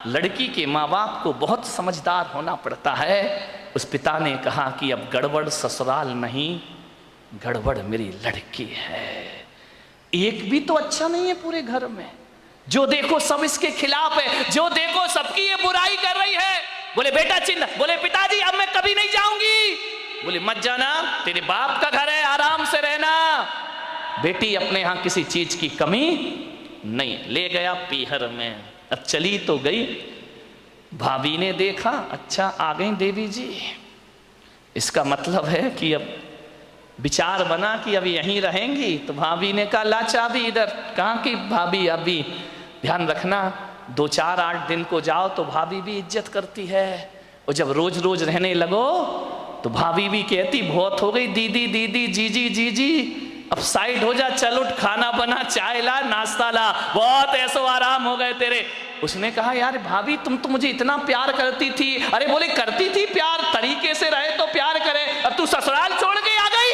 लड़की के माँ बाप को बहुत समझदार होना पड़ता है। उस पिता ने कहा कि अब गड़बड़ ससुराल नहीं, गड़बड़ मेरी लड़की है। एक भी तो अच्छा नहीं है पूरे घर में, जो देखो सब इसके खिलाफ है, जो देखो सबकी ये बुराई कर रही है। बोले बेटा चिंता, बोले पिताजी अब मैं कभी नहीं जाऊंगी। बोले मत जाना, तेरे बाप का घर है, आराम से रहना। बेटी अपने यहाँ किसी चीज की कमी नहीं, ले गया पीहर में। अब चली तो गई, भाभी ने देखा अच्छा आ गई देवी जी, इसका मतलब है कि अब विचार बना कि अब यहीं रहेंगी। तो भाभी ने कहा ला चाबी इधर। कहाँ की भाभी, अभी ध्यान रखना 2-4-8 दिन को जाओ तो भाभी भी इज्जत करती है, और जब रोज रोज रहने लगो तो भाभी भी कहती बहुत हो गई दीदी दीदी, जीजी जीजी, अब साइड हो जा, चल उठ, खाना बना, चाय ला, नाश्ता ला, बहुत ऐसो आराम हो गए तेरे। उसने कहा यार भाभी तुम तो मुझे इतना प्यार करती थी। अरे बोले करती थी प्यार, तरीके से रहे तो प्यार करे, अब तू ससुराल छोड़ के आ गई,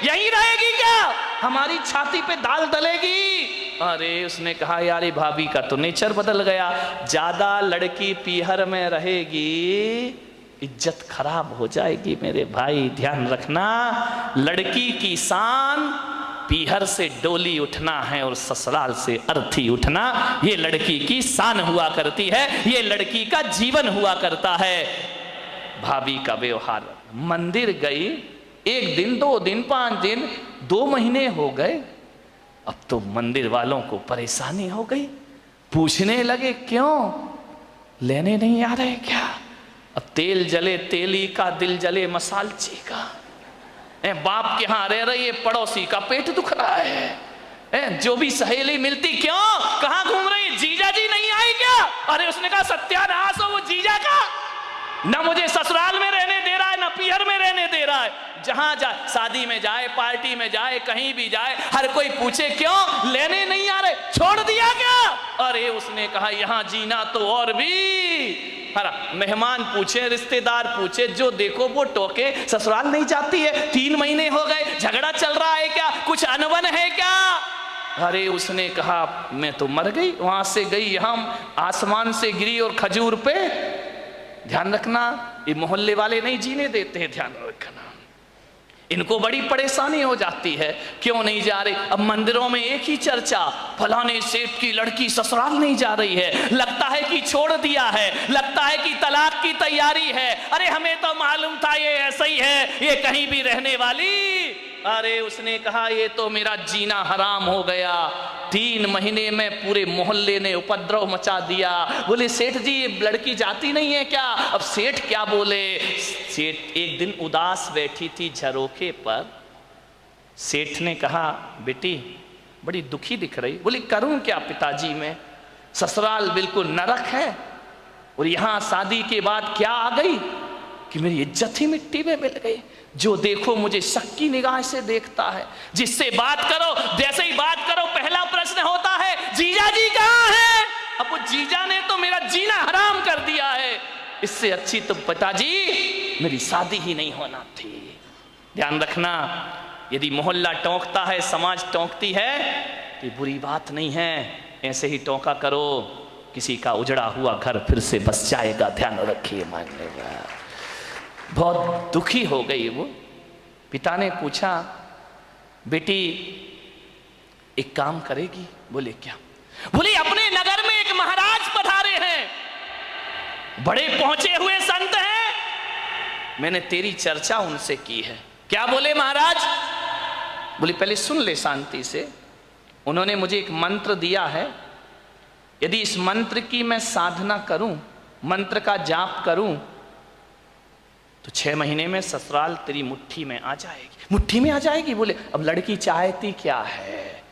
यहीं रहेगी क्या, हमारी छाती पे दाल दलेगी। अरे उसने कहा यार भाभी का तो नेचर बदल गया, ज्यादा लड़की पीहर में रहेगी इज्जत खराब हो जाएगी। मेरे भाई ध्यान रखना, लड़की की शान पीहर से डोली उठना है और ससुराल से अर्थी उठना, ये लड़की की शान हुआ करती है, ये लड़की का जीवन हुआ करता है। भाभी का व्यवहार, मंदिर गई 1 दिन 2 दिन 5 दिन 2 महीने हो गए, अब तो मंदिर वालों को परेशानी हो गई, पूछने लगे क्यों लेने नहीं आ रहे क्या। अब तेल जले तेली का, दिल जले मसालची का। बाप के यहाँ रह रही है, पड़ोसी का पेट दुख रहा है। जो भी सहेली मिलती क्यों, कहाँ घूम रही, जीजा जी नहीं आई क्या। अरे उसने कहा सत्यानाश हो वो जीजा का, ना मुझे ससुराल में रहने दे रहा है, ना पीहर में रहने दे रहा है। जहां जाए, शादी में जाए, पार्टी में जाए, कहीं भी जाए, हर कोई पूछे क्यों लेने नहीं आ रहे, छोड़ दिया क्या। अरे उसने कहा यहाँ जीना तो और भी हरा, मेहमान पूछे, रिश्तेदार पूछे, जो देखो वो टोके, ससुराल नहीं जाती है, 3 महीने हो गए, झगड़ा चल रहा है क्या, कुछ अनबन है क्या। अरे उसने कहा मैं तो मर गई, वहां से गई यहाँ, आसमान से गिरी और खजूर पे। ध्यान रखना, ये मोहल्ले वाले नहीं जीने देते हैं, ध्यान रखना, इनको बड़ी परेशानी हो जाती है, क्यों नहीं जा रही। अब मंदिरों में एक ही चर्चा, फलाने सेठ की लड़की ससुराल नहीं जा रही है, लगता है कि छोड़ दिया है, लगता है कि तलाक की तैयारी है। अरे हमें तो मालूम था ये ऐसा ही है, ये कहीं भी रहने वाली। अरे उसने कहा ये तो मेरा जीना हराम हो गया, 3 महीने में पूरे मोहल्ले ने उपद्रव मचा दिया। बोले सेठ जी ये लड़की जाती नहीं है क्या। अब सेठ क्या बोले, सेठ एक दिन उदास बैठी थी झरोखे पर, सेठ ने कहा बेटी बड़ी दुखी दिख रही। बोली करूं क्या पिताजी, मैं ससुराल बिल्कुल नरक है, और यहाँ शादी के बाद क्या आ गई कि मेरी इज्जत ही मिट्टी में मिल गई। जो देखो मुझे शक की निगाह से देखता है, जिससे बात करो जैसे ही बात करो पहला प्रश्न होता है जीजा जी कहाँ है। अब वो जीजा ने तो मेरा जीना हराम कर दिया है, इससे अच्छी तो पिताजी मेरी शादी ही नहीं होना थी। ध्यान रखना, यदि मोहल्ला टोंकता है, समाज टोंकती है, तो बुरी बात नहीं है, ऐसे ही टोंका करो, किसी का उजड़ा हुआ घर फिर से बस जाएगा। ध्यान रखिए, मानेगा। बहुत दुखी हो गई वो। पिता ने पूछा बेटी एक काम करेगी। बोले क्या। बोली अपने नगर में एक महाराज पधारे हैं, बड़े पहुंचे हुए संत हैं, मैंने तेरी चर्चा उनसे की है। क्या बोले महाराज। बोली पहले सुन ले शांति से। उन्होंने मुझे एक मंत्र दिया है, यदि इस मंत्र की मैं साधना करूं, मंत्र का जाप करूं, तो 6 महीने में ससुराल तेरी मुट्ठी में आ जाएगी। मुट्ठी में आ जाएगी। बोले अब लड़की चाहती क्या है,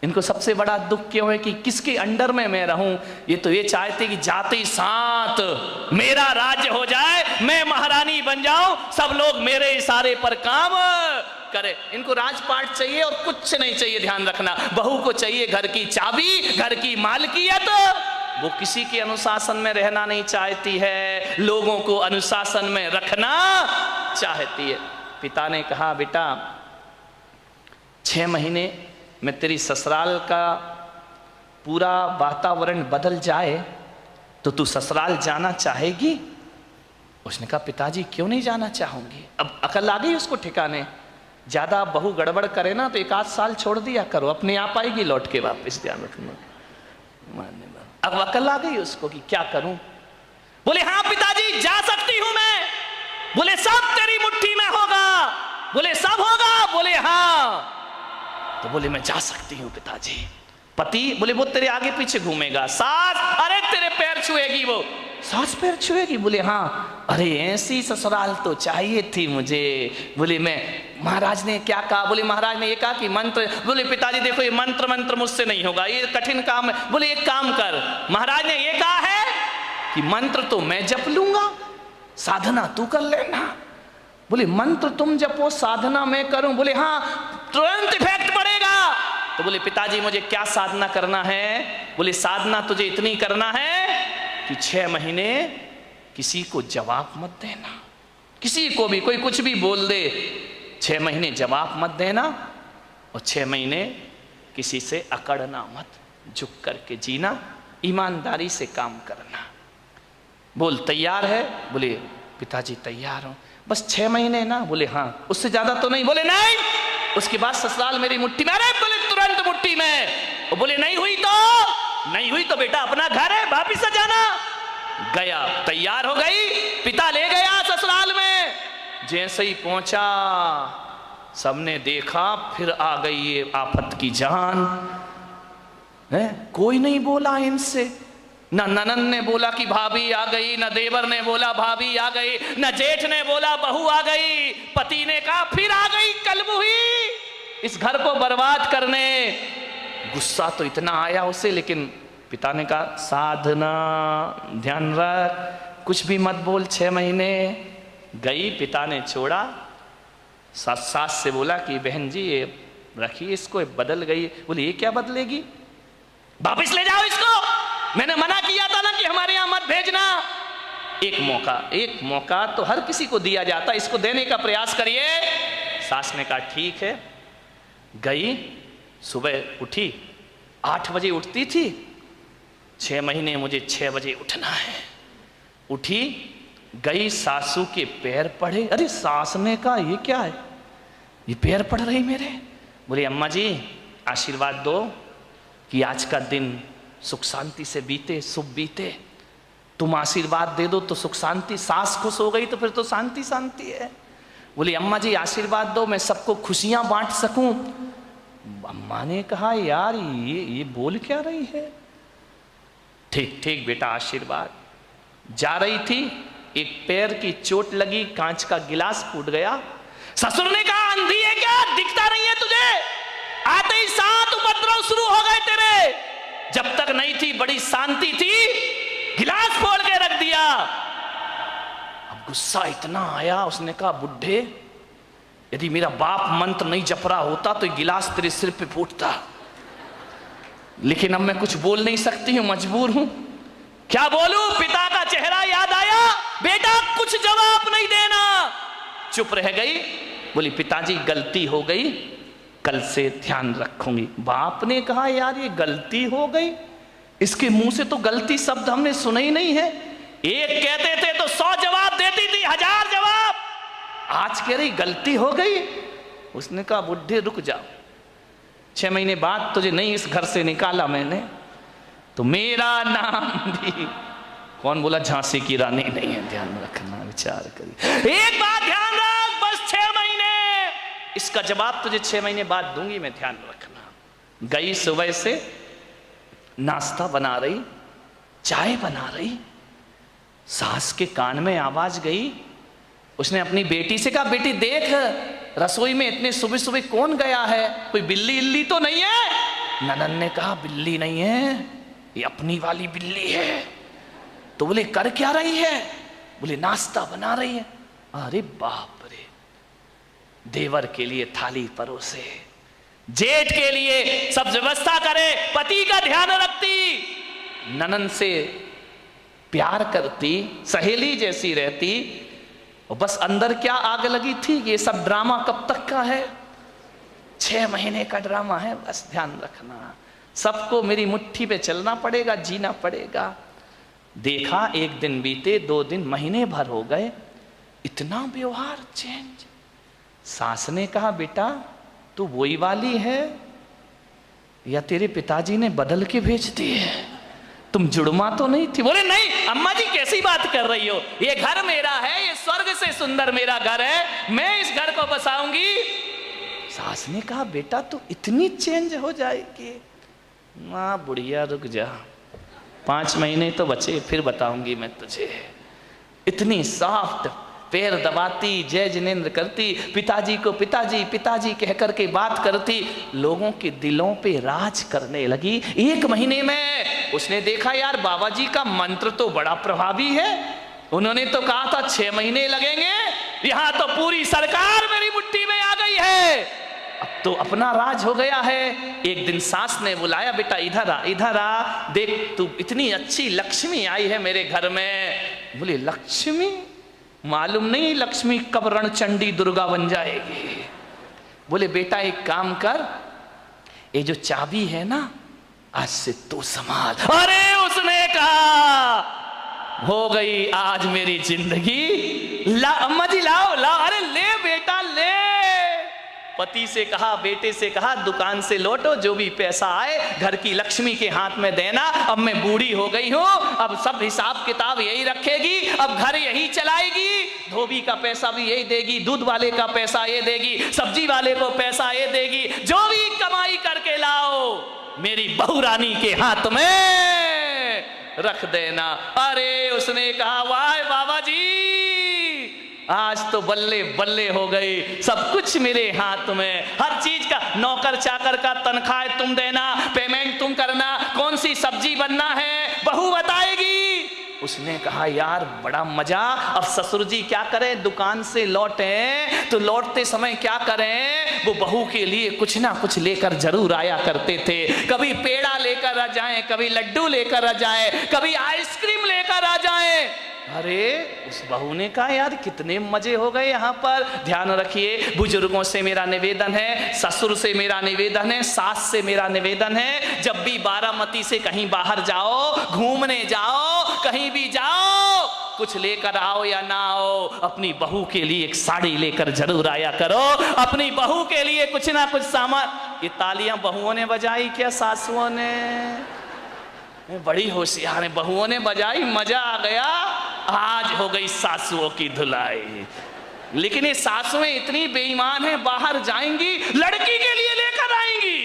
इनको सबसे बड़ा दुख क्यों है कि किसके अंडर में मैं रहूं। ये तो ये चाहते कि जाते ही साथ मेरा राज्य हो जाए, मैं महारानी बन जाऊं, सब लोग मेरे इशारे पर काम करे। इनको राजपाट चाहिए और कुछ नहीं चाहिए। ध्यान रखना, बहू को चाहिए घर की चाबी, घर की मालकियत। वो किसी के अनुशासन में रहना नहीं चाहती है, लोगों को अनुशासन में रखना चाहती है। पिता ने कहा बेटा 6 महीने में तेरी ससुराल का पूरा वातावरण बदल जाए तो तू ससुराल जाना चाहेगी? उसने कहा पिताजी क्यों नहीं जाना चाहूंगी। अब अकल आ गई उसको ठिकाने। ज्यादा बहू गड़बड़ करे ना तो 1 आध साल छोड़ दिया करो, अपने आप आएगी लौट के वापस, ध्यान रखना। अब अकल आ गई उसको कि क्या करूं। बोले हाँ पिताजी जा सकती हूं मैं। बोले सब तेरी मुट्ठी में होगा। बोले सब होगा। बोले हाँ। तो बोले मैं जा सकती हूं पिताजी। पति बोले वो तेरे आगे पीछे घूमेगा। सास अरे तेरे पैर छुएगी। वो सास पैर छुएगी। बोले हाँ। अरे ऐसी ससुराल तो चाहिए थी मुझे। बोले मैं महाराज ने क्या कहा? बोले महाराज ने ये कहा कि मंत्र। बोले पिताजी देखो ये मंत्र मुझसे नहीं होगा, ये कठिन काम है। बोले एक काम कर, महाराज ने ये कहा है कि मंत्र तो मैं जप लूंगा, साधना तू कर लेना। बोले मंत्र तुम जपो साधना मैं करूं? बोले हाँ तुरंत इफेक्ट पड़ेगा। तो बोले पिताजी मुझे क्या साधना करना है? बोले साधना तुझे इतनी करना है कि 6 महीने किसी को जवाब मत देना, किसी को भी कोई कुछ भी बोल दे 6 महीने जवाब मत देना, और 6 महीने किसी से अकड़ना मत, झुक करके जीना, ईमानदारी से काम करना। बोल तैयार है? बोले पिताजी तैयार हूं, बस 6 महीने ना। बोले हाँ। उससे ज्यादा तो नहीं? बोले नहीं, उसके बाद ससुराल मेरी मुट्ठी में। अरे बोले तुरंत मुट्ठी में। और बोले नहीं हुई तो बेटा अपना घर है वापिस से जाना। गया, तैयार हो गई, पिता ले गया ससुराल में। जैसे ही पहुंचा सबने देखा, फिर आ गई ये आफत की जान है। कोई नहीं बोला इनसे, न ननन ने बोला कि भाभी आ गई, न देवर ने बोला भाभी आ गई, न जेठ ने बोला बहू आ गई। पति ने कहा फिर आ गई कलमुही इस घर को बर्बाद करने। गुस्सा तो इतना आया उसे, लेकिन पिता ने कहा साधना ध्यान रख, कुछ भी मत बोल। 6 महीने गई, पिता ने छोड़ा। सास से बोला कि बहन जी ये रखिए इसको, बदल गई। बोले ये क्या बदलेगी, वापिस ले जाओ इसको, मैंने मना किया था ना कि हमारे यहां मत भेजना। एक मौका तो हर किसी को दिया जाता, इसको देने का प्रयास करिए। सास ने कहा ठीक है। गई, सुबह उठी, 8 बजे उठती थी। 6 महीने मुझे 6 बजे उठना है। उठी, गई, सासू के पैर पड़े। अरे सास ने कहा ये क्या है, ये पैर पड़ रही मेरे। बोले अम्मा जी आशीर्वाद दो कि आज का दिन सुख शांति से बीते, शुभ बीते। तुम आशीर्वाद दे दो तो सुख शांति। सास खुश हो गई तो फिर तो शांति शांति है। बोली अम्मा जी आशीर्वाद दो मैं सबको खुशियां बांट सकूं। अम्मा ने कहा यार ये बोल क्या रही है। ठीक ठीक बेटा आशीर्वाद। जा रही थी, एक पैर की चोट लगी, कांच का गिलास फूट गया। ससुर ने कहा अंधी है क्या, दिखता नहीं है तुझे? आते ही 7 उपद्रव शुरू हो गए तेरे। जब तक नहीं थी बड़ी शांति थी, गिलास फोड़ के रख दिया। अब गुस्सा इतना आया, उसने कहा बुढ़े यदि मेरा बाप मंत्र नहीं जप रहा होता तो गिलास तेरे सिर पे फूटता, लेकिन अब मैं कुछ बोल नहीं सकती हूं, मजबूर हूं। क्या बोलूं? पिता का चेहरा याद आया। बेटा कुछ जवाब नहीं देना। चुप रह गई। बोली पिताजी गलती हो गई, कल से ध्यान रखूंगी। बाप ने कहा यार ये गलती हो गई, इसके मुंह से तो गलती शब्द हमने सुना ही नहीं है। एक कहते थे तो 100 जवाब देती थी, 1000 जवाब। आज कह रही गलती हो गई। उसने कहा बुढ़े रुक जाओ, 6 महीने बाद तुझे नहीं इस घर से निकाला मैंने तो मेरा नाम भी, कौन बोला झांसी की रानी नहीं है, ध्यान रखना, विचार करिए। एक बात ध्यान रख, बस 6 महीने, इसका जवाब तुझे 6 महीने बाद दूंगी मैं, ध्यान रखना। गई सुबह से नाश्ता बना रही, चाय बना रही, सास के कान में आवाज गई। उसने अपनी बेटी से कहा बेटी देख रसोई में इतने सुबह सुबह कौन गया है, कोई बिल्ली इल्ली तो नहीं है? ननन ने कहा बिल्ली नहीं है, ये अपनी वाली बिल्ली है। तो बोले कर क्या रही है? बोले नाश्ता बना रही है। अरे बाप रे, देवर के लिए थाली परोसे, जेठ के लिए सब व्यवस्था करे, पति का ध्यान रखती, ननन से प्यार करती, सहेली जैसी रहती, और बस अंदर क्या आग लगी थी, ये सब ड्रामा कब तक का है? 6 महीने का ड्रामा है, बस ध्यान रखना। सबको मेरी मुट्ठी पे चलना पड़ेगा, जीना पड़ेगा। देखा, एक दिन बीते, 2 दिन, महीने भर हो गए, इतना व्यवहार चेंज। सास ने कहा, बेटा तू वही वाली है या तेरे पिताजी ने बदल के भेज दी है? तुम जुड़मा तो नहीं थी? बोले नहीं अम्मा जी, कैसी बात कर रही हो, ये घर मेरा है, ये स्वर्ग से सुंदर मेरा घर है, मैं इस घर को बसाऊंगी। सास ने कहा, बेटा तू इतनी चेंज हो जाएगी? माँ बुढ़िया रुक जा, 5 महीने तो बचे, फिर बताऊंगी मैं तुझे। इतनी सॉफ्ट, पैर दबाती, जय जिनेंद्र करती, पिताजी को पिताजी पिताजी कह करके बात करती, लोगों के दिलों पे राज करने लगी। 1 महीने में उसने देखा यार बाबा जी का मंत्र तो बड़ा प्रभावी है, उन्होंने तो कहा था 6 महीने लगेंगे, यहां तो पूरी सरकार मेरी मुट्ठी में आ गई है, अब तो अपना राज हो गया है। एक दिन सास ने बुलाया, बेटा इधर आ, इधर आ, देख तू इतनी अच्छी लक्ष्मी आई है मेरे घर में। बोले लक्ष्मी? मालूम नहीं लक्ष्मी कब रणचंडी दुर्गा बन जाएगी। बोले बेटा एक काम कर, ये जो चाबी है ना, आज से तू संभाल। अरे उसने कहा, हो गई आज मेरी जिंदगी। ला अम्मा जी लाओ लाओ, अरे ले बेटा ले। पति से कहा, बेटे से कहा, दुकान से लौटो, जो भी पैसा आए घर की लक्ष्मी के हाथ में देना। अब मैं बूढ़ी हो गई हूं, अब सब हिसाब किताब यही रखेगी, अब घर यही चलाएगी, धोबी का पैसा भी यही देगी, दूध वाले का पैसा ये देगी, सब्जी वाले को पैसा ये देगी, जो भी कमाई करके लाओ मेरी बहू रानी के हाथ में रख देना। अरे उसने कहा, वाह बाबा जी, आज तो बल्ले बल्ले हो गई, सब कुछ मेरे हाथ में, हर चीज का, नौकर चाकर का तनख्वाह तुम देना, पेमेंट तुम करना, कौन सी सब्जी बनना है बहू बताएगी। उसने कहा यार बड़ा मजा। अब ससुर जी क्या करें, दुकान से लौटे तो लौटते समय क्या करें, वो बहू के लिए कुछ ना कुछ लेकर जरूर आया करते थे। कभी पेड़ा लेकर आ जाए, कभी लड्डू लेकर आ जाए, कभी आइसक्रीम लेकर आ जाए। अरे उस बहू ने कहा यार कितने मजे हो गए यहाँ पर। ध्यान रखिए, बुजुर्गों से मेरा निवेदन है, ससुर से मेरा निवेदन है, सास से मेरा निवेदन है, जब भी बारामती से कहीं बाहर जाओ, घूमने जाओ, कहीं भी जाओ, कुछ लेकर आओ या ना आओ, अपनी बहू के लिए एक साड़ी लेकर जरूर आया करो, अपनी बहू के लिए कुछ ना कुछ सामान। ये तालियां बहुओं ने बजाई क्या सासुओं ने? बड़ी होशियार है, बहुओं ने बजाई, मजा आ गया। आज हो गई सासुओं की धुलाई। लेकिन ये सासुएं इतनी बेईमान हैं, बाहर जाएंगी लड़की के लिए लेकर आएंगी,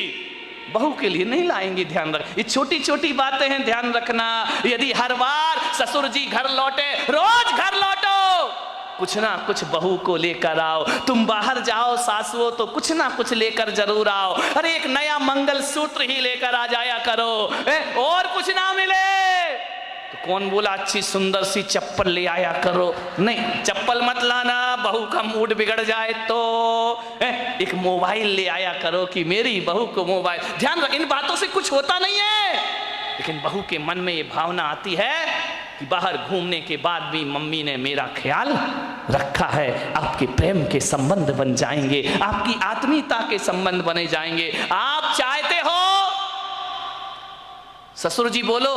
बहू के लिए नहीं लाएंगी। ध्यान रख, ये छोटी छोटी बातें हैं, ध्यान रखना। यदि हर बार ससुर जी घर लौटे, रोज घर लौटो, कुछ ना कुछ बहू को लेकर आओ। तुम बाहर जाओ सासुओं तो कुछ ना कुछ लेकर जरूर आओ। अरे एक नया मंगल सूत्र ही लेकर आ जाया करो, और कुछ ना मिले तो कौन बोला अच्छी सुंदर सी चप्पल ले आया करो। नहीं, चप्पल मत लाना, बहू का मूड बिगड़ जाए तो। एक मोबाइल ले आया करो कि मेरी बहू को मोबाइल। ध्यान रख, इन बातों से कुछ होता नहीं है, लेकिन बहू के मन में ये भावना आती है कि बाहर घूमने के बाद भी मम्मी ने मेरा ख्याल रखा है। आपके प्रेम के संबंध बन जाएंगे, आपकी आत्मीयता के संबंध बने जाएंगे। आप चाहते हो ससुर जी बोलो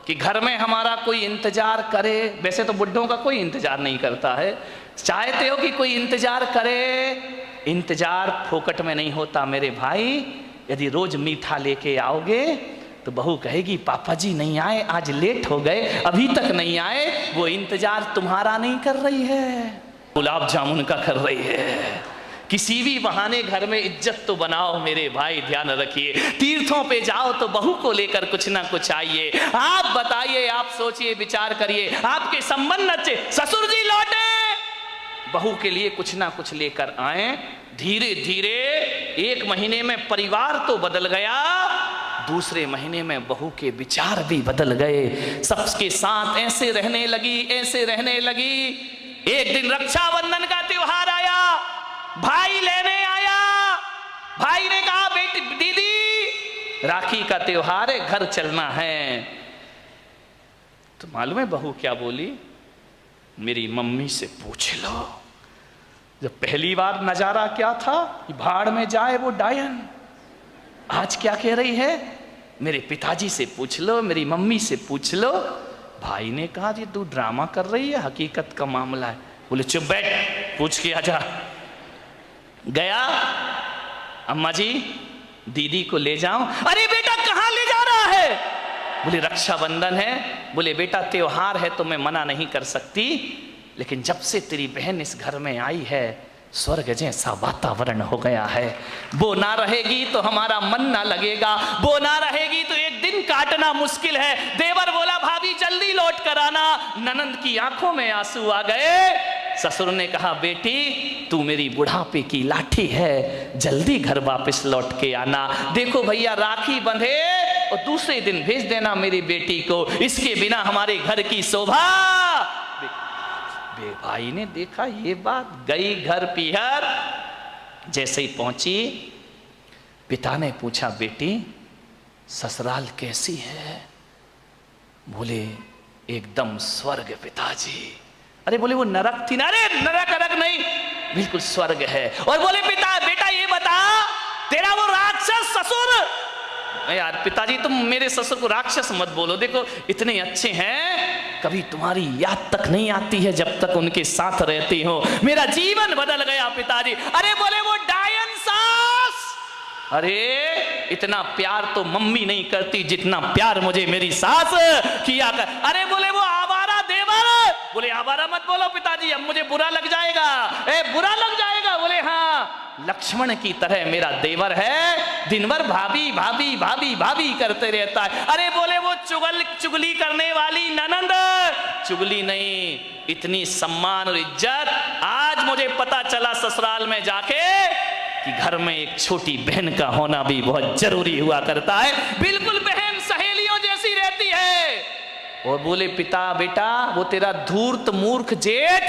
कि घर में हमारा कोई इंतजार करे, वैसे तो बुड्ढों का कोई इंतजार नहीं करता है, चाहते हो कि कोई इंतजार करे। इंतजार फोकट में नहीं होता मेरे भाई। यदि रोज मीठा लेके आओगे तो बहू कहेगी पापा जी नहीं आए, आज लेट हो गए, अभी तक नहीं आए। वो इंतजार तुम्हारा नहीं कर रही है, गुलाब जामुन का कर रही है। किसी भी बहाने घर में इज्जत तो बनाओ मेरे भाई, ध्यान रखिए। तीर्थों पे जाओ तो बहू को लेकर कुछ ना कुछ आइए। आप बताइए, आप सोचिए, विचार करिए, आपके संबंध अच्छे, ससुर जी लौटे, बहू के लिए कुछ ना कुछ लेकर आए। धीरे धीरे 1 महीने में परिवार तो बदल गया, दूसरे महीने में बहू के विचार भी बदल गए। सबके साथ ऐसे रहने लगी, ऐसे रहने लगी। एक दिन रक्षाबंधन का त्योहार आया, भाई लेने आया। भाई ने कहा बेटी दीदी राखी का त्योहार है, घर चलना है। तो मालूम है बहू क्या बोली? मेरी मम्मी से पूछ लो। जब पहली बार नजारा क्या था, भाड़ में जाए वो डायन। आज क्या कह रही है? मेरे पिताजी से पूछ लो, मेरी मम्मी से पूछ लो। भाई ने कहा जी तू ड्रामा कर रही है, हकीकत का मामला है। बोले चुप बैठ, पूछ के आजा। गया, अम्मा जी दीदी को ले जाऊं। अरे बेटा कहां ले जा रहा है? बोले रक्षाबंधन है। बोले बेटा त्योहार है तो मैं मना नहीं कर सकती, लेकिन जब से तेरी बहन इस घर में आई है स्वर्ग जैसा वातावरण हो गया है। वो ना रहेगी तो हमारा मन ना लगेगा, वो ना रहेगी तो एक दिन काटना मुश्किल है। देवर बोला भाभी जल्दी लौट कर आना। ननंद की आंखों में आंसू आ गए। ससुर ने कहा बेटी तू मेरी बुढ़ापे की लाठी है, जल्दी घर वापस लौट के आना। देखो भैया राखी बंधे और दूसरे दिन भेज देना मेरी बेटी को, इसके बिना हमारे घर की शोभा। भाई ने देखा ये बात, गई घर पीहर। जैसे ही पहुंची पिता ने पूछा बेटी ससुराल कैसी है? बोले एकदम स्वर्ग पिताजी। अरे बोले वो नरक थी ना? अरे नरक नरक नहीं, बिल्कुल स्वर्ग है। और बोले पिता बेटा ये बता तेरा वो राक्षस ससुर। यार पिताजी तुम मेरे ससुर को राक्षस मत बोलो, देखो इतने अच्छे हैं, कभी तुम्हारी याद तक नहीं आती है जब तक उनके साथ रहती हो। मेरा जीवन बदल गया पिताजी। अरे बोले वो डायन सास। अरे इतना प्यार तो मम्मी नहीं करती जितना प्यार मुझे मेरी सास किया कर। अरे बोले वो आवारा देवर। बोले आवारा मत बोलो पिताजी, अब मुझे बुरा लग जाएगा। बुरा लग जाएगा? बोले हाँ लक्ष्मण की तरह मेरा देवर है, दिन भर भाभी भाभी भाभी भाभी करते रहता है। अरे बोले वो चुगली करने वाली ननंद। चुगली नहीं, इतनी सम्मान और इज्जत आज मुझे पता चला ससुराल में जाके कि घर में एक छोटी बहन का होना भी बहुत जरूरी हुआ करता है। बिल्कुल बहन सहेलियों जैसी रहती है। और बोले पिता बेटा वो तेरा धूर्त मूर्ख जेठ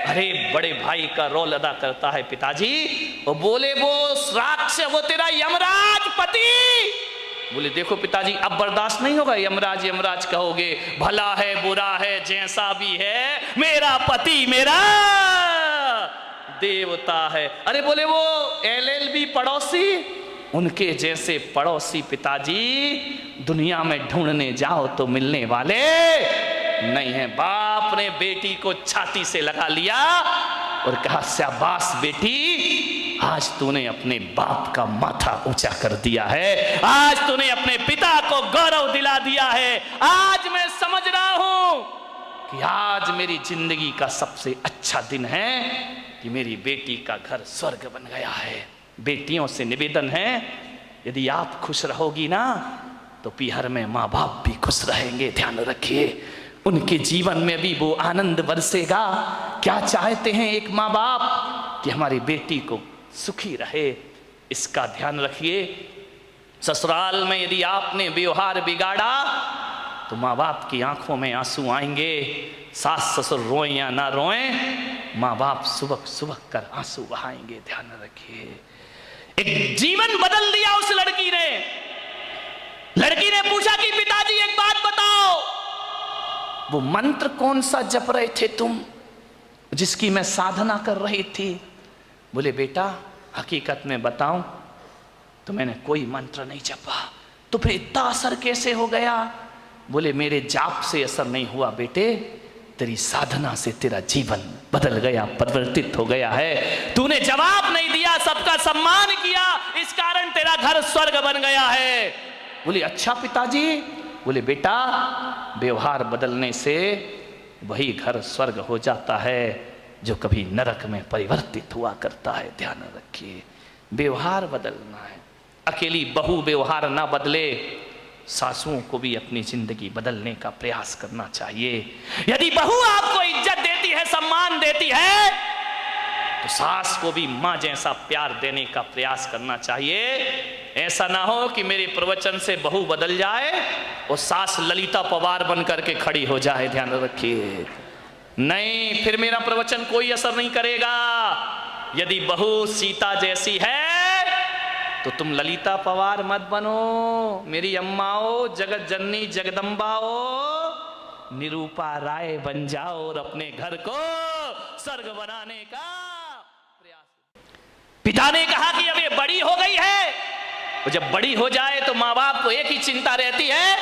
अरे बड़े भाई का रोल अदा करता है पिताजी। और बोले वो राक्षस वो तेरा यमराज पति। बोले देखो पिताजी अब बर्दाश्त नहीं होगा, यमराज यमराज कहोगे, भला है बुरा है जैसा भी है मेरा पति मेरा देवता है। अरे बोले वो LLB पड़ोसी, उनके जैसे पड़ोसी पिताजी दुनिया में ढूंढने जाओ तो मिलने वाले नहीं है। बाप ने बेटी को छाती से लगा लिया और कहा शाबाश बेटी, आज तूने अपने बाप का माथा ऊंचा कर दिया है, आज तूने अपने पिता को गौरव दिला दिया है। आज मैं समझ रहा हूं कि आज मेरी जिंदगी का सबसे अच्छा दिन है कि मेरी बेटी का घर स्वर्ग बन गया है। बेटियों से निवेदन है यदि आप खुश रहोगी ना तो पीहर में माँ बाप भी खुश रहेंगे। ध्यान रखिए उनके जीवन में भी वो आनंद बरसेगा। क्या चाहते हैं एक माँ बाप कि हमारी बेटी को सुखी रहे, इसका ध्यान रखिए। ससुराल में यदि आपने व्यवहार बिगाड़ा तो माँ बाप की आंखों में आंसू आएंगे। सास ससुर रोएं या ना रोएं, माँ बाप सुबह सुबह कर आंसू बहाएंगे। ध्यान रखिए एक जीवन बदल दिया उस लड़की ने। लड़की ने पूछा कि पिताजी एक बात बताओ, वो मंत्र कौन सा जप रहे थे तुम जिसकी मैं साधना कर रही थी? बोले बेटा हकीकत में बताऊं तो मैंने कोई मंत्र नहीं जपा। तो फिर इतना असर कैसे हो गया? बोले मेरे जाप से असर नहीं हुआ बेटे, तेरी साधना से तेरा जीवन बदल गया, परिवर्तित हो गया है। तूने जवाब नहीं दिया, सबका सम्मान किया, इस कारण तेरा घर स्वर्ग बन गया है। बोले अच्छा पिताजी। बोले बेटा व्यवहार बदलने से वही घर स्वर्ग हो जाता है जो कभी नरक में परिवर्तित हुआ करता है। ध्यान रखिए व्यवहार बदलना है। अकेली बहू व्यवहार ना बदले, सासुओं को भी अपनी जिंदगी बदलने का प्रयास करना चाहिए। यदि बहू आपको इज्जत देती है, सम्मान देती है, तो सास को भी मां जैसा प्यार देने का प्रयास करना चाहिए। ऐसा ना हो कि मेरे प्रवचन से बहू बदल जाए और सास ललिता पवार बन करके खड़ी हो जाए। ध्यान रखिए नहीं, फिर मेरा प्रवचन कोई असर नहीं करेगा। यदि बहू सीता जैसी है तो तुम ललिता पवार मत बनो, मेरी अम्माओ, जगत जननी जगदम्बाओ, निरूपा राय बन जाओ और अपने घर को स्वर्ग बनाने का प्रयास। पिता ने कहा कि अब ये बड़ी हो गई है, और जब बड़ी हो जाए तो माँ बाप को एक ही चिंता रहती है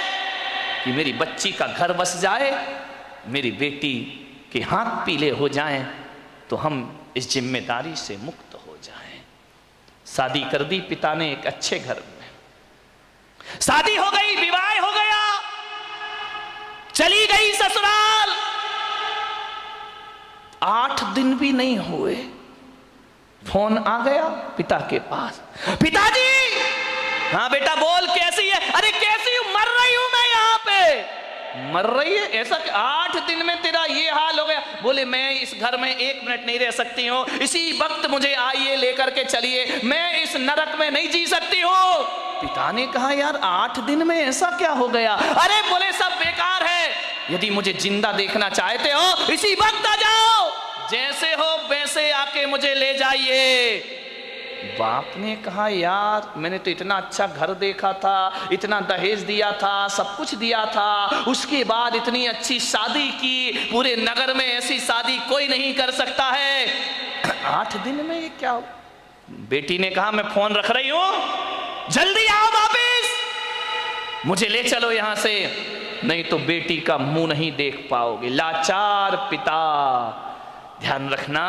कि मेरी बच्ची का घर बस जाए, मेरी बेटी के हाथ पीले हो जाएं, तो हम इस जिम्मेदारी से मुक्त हो जाएं। शादी कर दी पिता ने एक अच्छे घर में, शादी हो गई, विवाह हो गया, चली गई ससुराल। 8 दिन भी नहीं हुए, फोन आ गया पिता के पास, पिताजी। हाँ बेटा बोल, कैसी है? अरे कैसी हूं, मर रही हूं मैं यहाँ पे। मर रही है? ऐसा 8 दिन में तेरा ये हाल हो गया? बोले मैं इस घर में 1 मिनट नहीं रह सकती हूँ, इसी वक्त मुझे आइए लेकर के चलिए, मैं इस नरक में नहीं जी सकती हूँ। पिता ने कहा यार 8 दिन में ऐसा क्या हो गया? अरे बोले सब बेकार है, यदि मुझे जिंदा देखना चाहते हो इसी वक्त आ जाओ, जैसे हो वैसे आके मुझे ले जाइए। बाप ने कहा यार मैंने तो इतना अच्छा घर देखा था, इतना दहेज दिया था, सब कुछ दिया था, उसके बाद इतनी अच्छी शादी की, पूरे नगर में ऐसी शादी कोई नहीं कर सकता है, 8 दिन में ये क्या? बेटी ने कहा मैं फोन रख रही हूं, जल्दी आओ वापिस, मुझे ले चलो यहां से, नहीं तो बेटी का मुंह नहीं देख पाओगे। लाचार पिता। ध्यान रखना,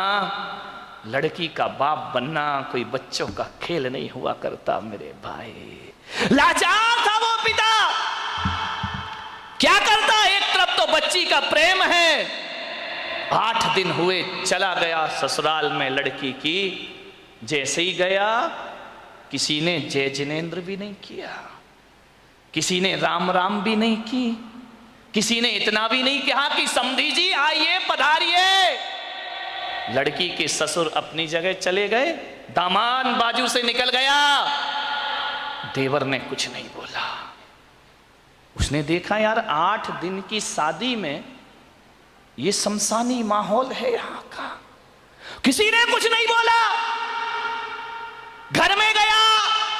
लड़की का बाप बनना कोई बच्चों का खेल नहीं हुआ करता मेरे भाई। लाचार था वो पिता, क्या करता? एक तरफ तो बच्ची का प्रेम है, 8 दिन हुए चला गया ससुराल में लड़की की। जैसे ही गया किसी ने जय जिनेंद्र भी नहीं किया, किसी ने राम राम भी नहीं की, किसी ने इतना भी नहीं कहा कि समधी जी आइए पधारिए। लड़की के ससुर अपनी जगह चले गए, दामाद बाजू से निकल गया, देवर ने कुछ नहीं बोला। उसने देखा यार 8 दिन की शादी में ये शमशानी माहौल है यहां का, किसी ने कुछ नहीं बोला। घर में गया,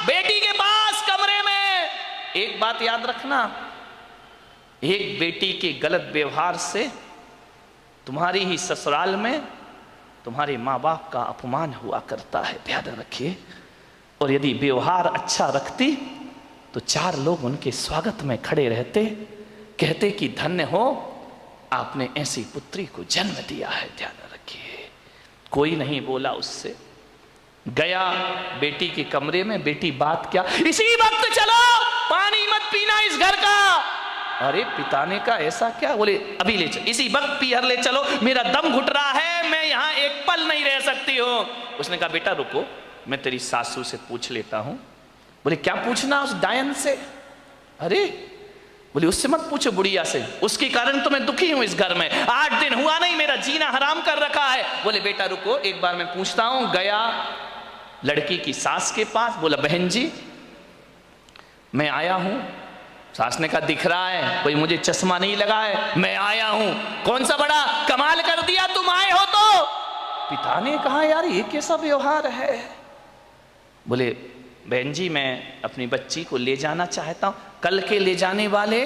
बेटी के पास कमरे में। एक बात याद रखना, एक बेटी के गलत व्यवहार से तुम्हारी ही ससुराल में तुम्हारे माँ बाप का अपमान हुआ करता है, ध्यान रखिए। और यदि व्यवहार अच्छा रखती तो 4 लोग उनके स्वागत में खड़े रहते, कहते कि धन्य हो आपने ऐसी पुत्री को जन्म दिया है, ध्यान रखिए। कोई नहीं बोला उससे। गया बेटी के कमरे में, बेटी बात क्या? इसी वक्त चलो, पानी मत पीना इस घर का। अरे पिता ने कहा ऐसा क्या? बोले अभी ले चलो, इसी वक्त पीहर ले चलो, मेरा दम घुट रहा है, मैं यहाँ एक पल नहीं रह सकती हूँ। उसने कहा बेटा रुको, मैं तेरी सासू से पूछ लेता हूँ। बोले क्या पूछना उस डायन से? अरे बोले उससे मत पूछो, बुढ़िया से, उसके कारण तो मैं दुखी हूँ इस घर में, 8 दिन हुआ नहीं, मेरा जीना हराम कर रखा है। बोले बेटा रुको, एक बार मैं पूछता हूँ। गया लड़की की सास के पास, बोला बहन जी मैं आया हूँ। सास ने कहा दिख रहा है, कोई मुझे चश्मा नहीं लगा है, मैं आया हूं। कौन सा बड़ा कमाल कर दिया तुम आए हो तो? पिता ने कहा यार ये कैसा व्यवहार है? बोले बहन जी मैं अपनी बच्ची को ले जाना चाहता हूं, कल के ले जाने वाले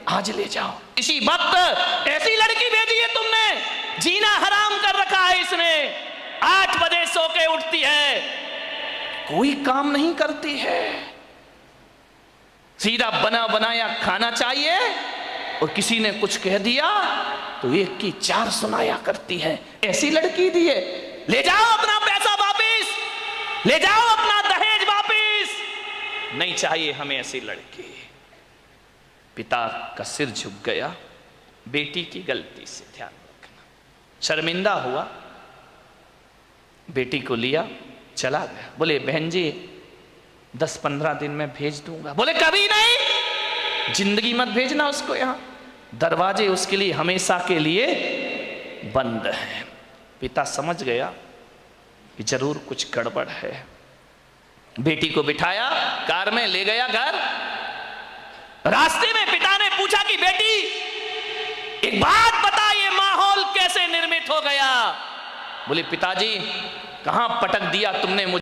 आज ले जाओ। इसी वक्त ऐसी लड़की भेजी है तुमने, जीना हराम कर रखा है इसने, 8 बजे सो के उठती है, कोई काम नहीं करती है, सीधा बना बनाया खाना चाहिए, और किसी ने कुछ कह दिया तो 1 की 4 सुनाया करती है। ऐसी लड़की दी है, ले जाओ अपना पैसा वापिस, ले जाओ अपना दहेज वापिस, नहीं चाहिए हमें ऐसी लड़की। पिता का सिर झुक गया बेटी की गलती से, ध्यान रखना। शर्मिंदा हुआ, बेटी को लिया चला गया। बोले बहन जी 10-15 दिन में भेज दूंगा। बोले कभी नहीं, जिंदगी मत भेजना उसको यहाँ, दरवाजे उसके लिए हमेशा के लिए बंद हैं। पिता समझ गया कि जरूर कुछ गड़बड़ है। बेटी को बिठाया, कार में ले गया घर। रास्ते में पिता ने पूछा कि बेटी एक बात बता, ये माहौल कैसे निर्मित हो गया? बोले पिताजी कहां पटक दिया तुमने मुझे।